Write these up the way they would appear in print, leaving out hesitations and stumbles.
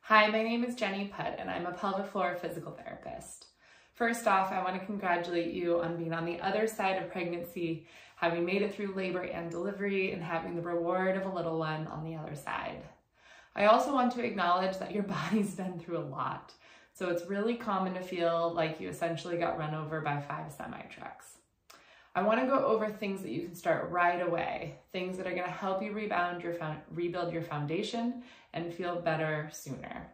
Hi, my name is Jenny Putt and I'm a pelvic floor physical therapist. First off, I want to congratulate you on being on the other side of pregnancy, having made it through labor and delivery, and having the reward of a little one on the other side. I also want to acknowledge that your body's been through a lot, so it's really common to feel like you essentially got run over by 5 semi-trucks. I want to go over things that you can start right away, things that are going to help you rebuild your foundation and feel better sooner.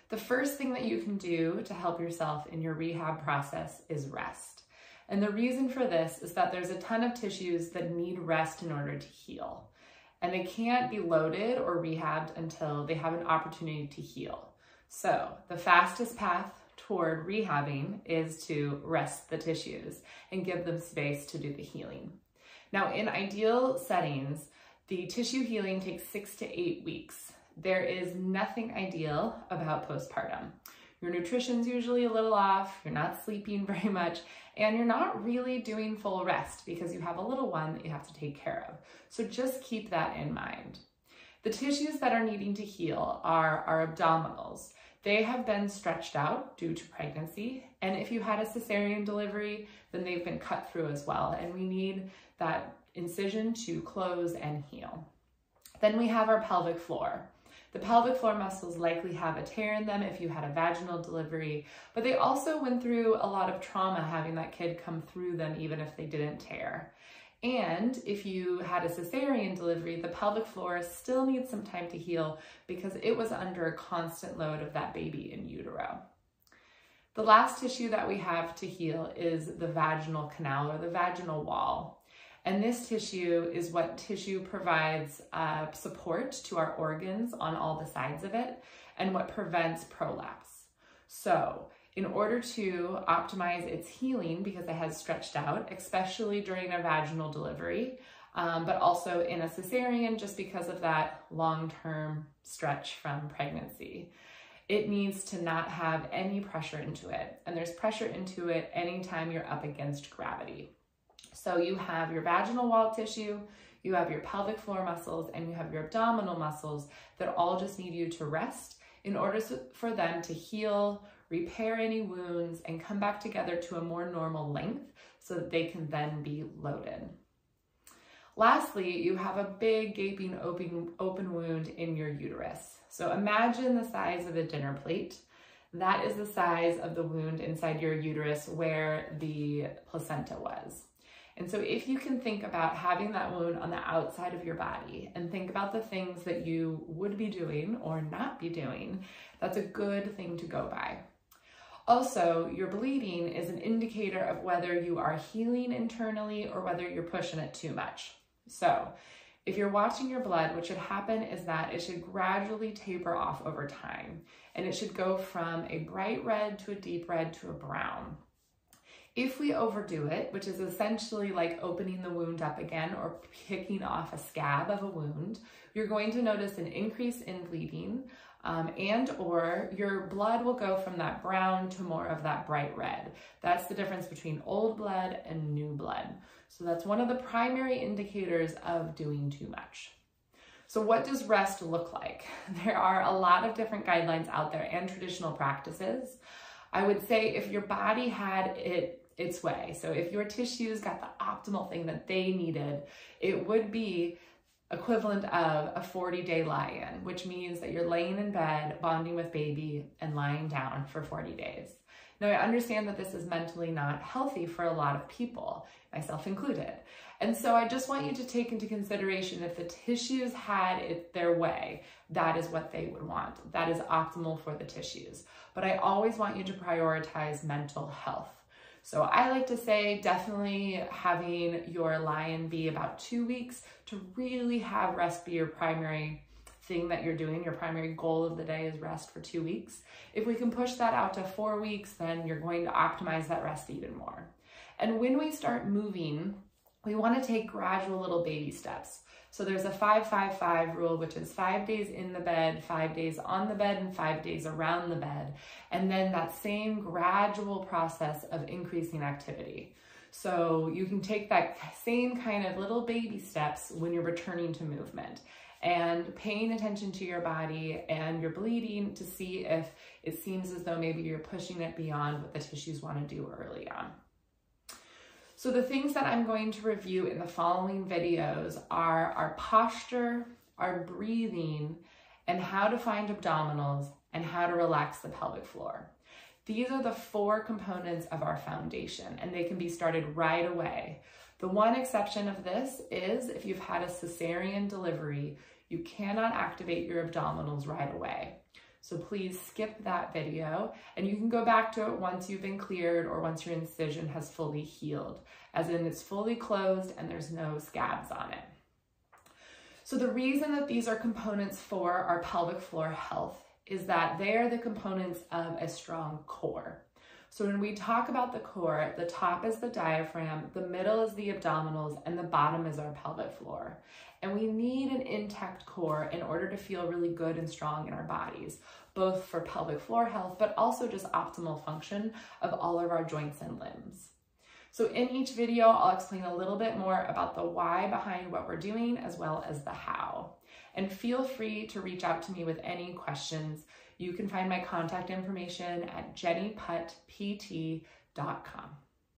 The first thing that you can do to help yourself in your rehab process is rest. And the reason for this is that there's a ton of tissues that need rest in order to heal. And they can't be loaded or rehabbed until they have an opportunity to heal. So the fastest path toward rehabbing is to rest the tissues and give them space to do the healing. Now, in ideal settings, the tissue healing takes 6 to 8 weeks. There is nothing ideal about postpartum. Your nutrition's usually a little off, you're not sleeping very much, and you're not really doing full rest because you have a little one that you have to take care of. So just keep that in mind. The tissues that are needing to heal are our abdominals. They have been stretched out due to pregnancy, and if you had a cesarean delivery, then they've been cut through as well, and we need that incision to close and heal. Then we have our pelvic floor. The pelvic floor muscles likely have a tear in them if you had a vaginal delivery, but they also went through a lot of trauma having that kid come through them even if they didn't tear. And if you had a cesarean delivery, the pelvic floor still needs some time to heal because it was under a constant load of that baby in utero. The last tissue that we have to heal is the vaginal canal or the vaginal wall. And this tissue is what tissue provides support to our organs on all the sides of it and what prevents prolapse. So in order to optimize its healing, because it has stretched out, especially during a vaginal delivery, but also in a cesarean just because of that long-term stretch from pregnancy, it needs to not have any pressure into it. And there's pressure into it anytime you're up against gravity. So you have your vaginal wall tissue, you have your pelvic floor muscles, and you have your abdominal muscles that all just need you to rest in order for them to heal, repair any wounds, and come back together to a more normal length so that they can then be loaded. Lastly, you have a big gaping open wound in your uterus. So imagine the size of a dinner plate. That is the size of the wound inside your uterus where the placenta was. And so if you can think about having that wound on the outside of your body and think about the things that you would be doing or not be doing, that's a good thing to go by. Also, your bleeding is an indicator of whether you are healing internally or whether you're pushing it too much. So if you're watching your blood, what should happen is that it should gradually taper off over time, and it should go from a bright red to a deep red to a brown. If we overdo it, which is essentially like opening the wound up again or picking off a scab of a wound, you're going to notice an increase in bleeding and/or your blood will go from that brown to more of that bright red. That's the difference between old blood and new blood. So that's one of the primary indicators of doing too much. So what does rest look like? There are a lot of different guidelines out there and traditional practices. I would say if your body had its way, so if your tissues got the optimal thing that they needed, it would be equivalent of a 40-day lie-in, which means that you're laying in bed, bonding with baby, and lying down for 40 days. Now, I understand that this is mentally not healthy for a lot of people, myself included. And so I just want you to take into consideration if the tissues had it their way, that is what they would want. That is optimal for the tissues. But I always want you to prioritize mental health. So I like to say definitely having your lie-in be about 2 weeks to really have rest be your primary thing that you're doing. Your primary goal of the day is rest for 2 weeks. If we can push that out to 4 weeks, then you're going to optimize that rest even more. And when we start moving, we want to take gradual little baby steps. So there's a 5-5-5 rule, which is 5 days in the bed, 5 days on the bed, and 5 days around the bed. And then that same gradual process of increasing activity. So you can take that same kind of little baby steps when you're returning to movement. and paying attention to your body and your bleeding to see if it seems as though maybe you're pushing it beyond what the tissues want to do early on. So the things that I'm going to review in the following videos are our posture, our breathing, and how to find abdominals and how to relax the pelvic floor. These are the 4 components of our foundation, and they can be started right away. The one exception of this is if you've had a cesarean delivery, you cannot activate your abdominals right away. So please skip that video, and you can go back to it once you've been cleared or once your incision has fully healed, as in it's fully closed and there's no scabs on it. So the reason that these are components for our pelvic floor health is that they are the components of a strong core. So when we talk about the core, the top is the diaphragm, the middle is the abdominals, and the bottom is our pelvic floor. And we need an intact core in order to feel really good and strong in our bodies, both for pelvic floor health, but also just optimal function of all of our joints and limbs. So in each video, I'll explain a little bit more about the why behind what we're doing, as well as the how. And feel free to reach out to me with any questions. You can find my contact information at jennyputtpt.com.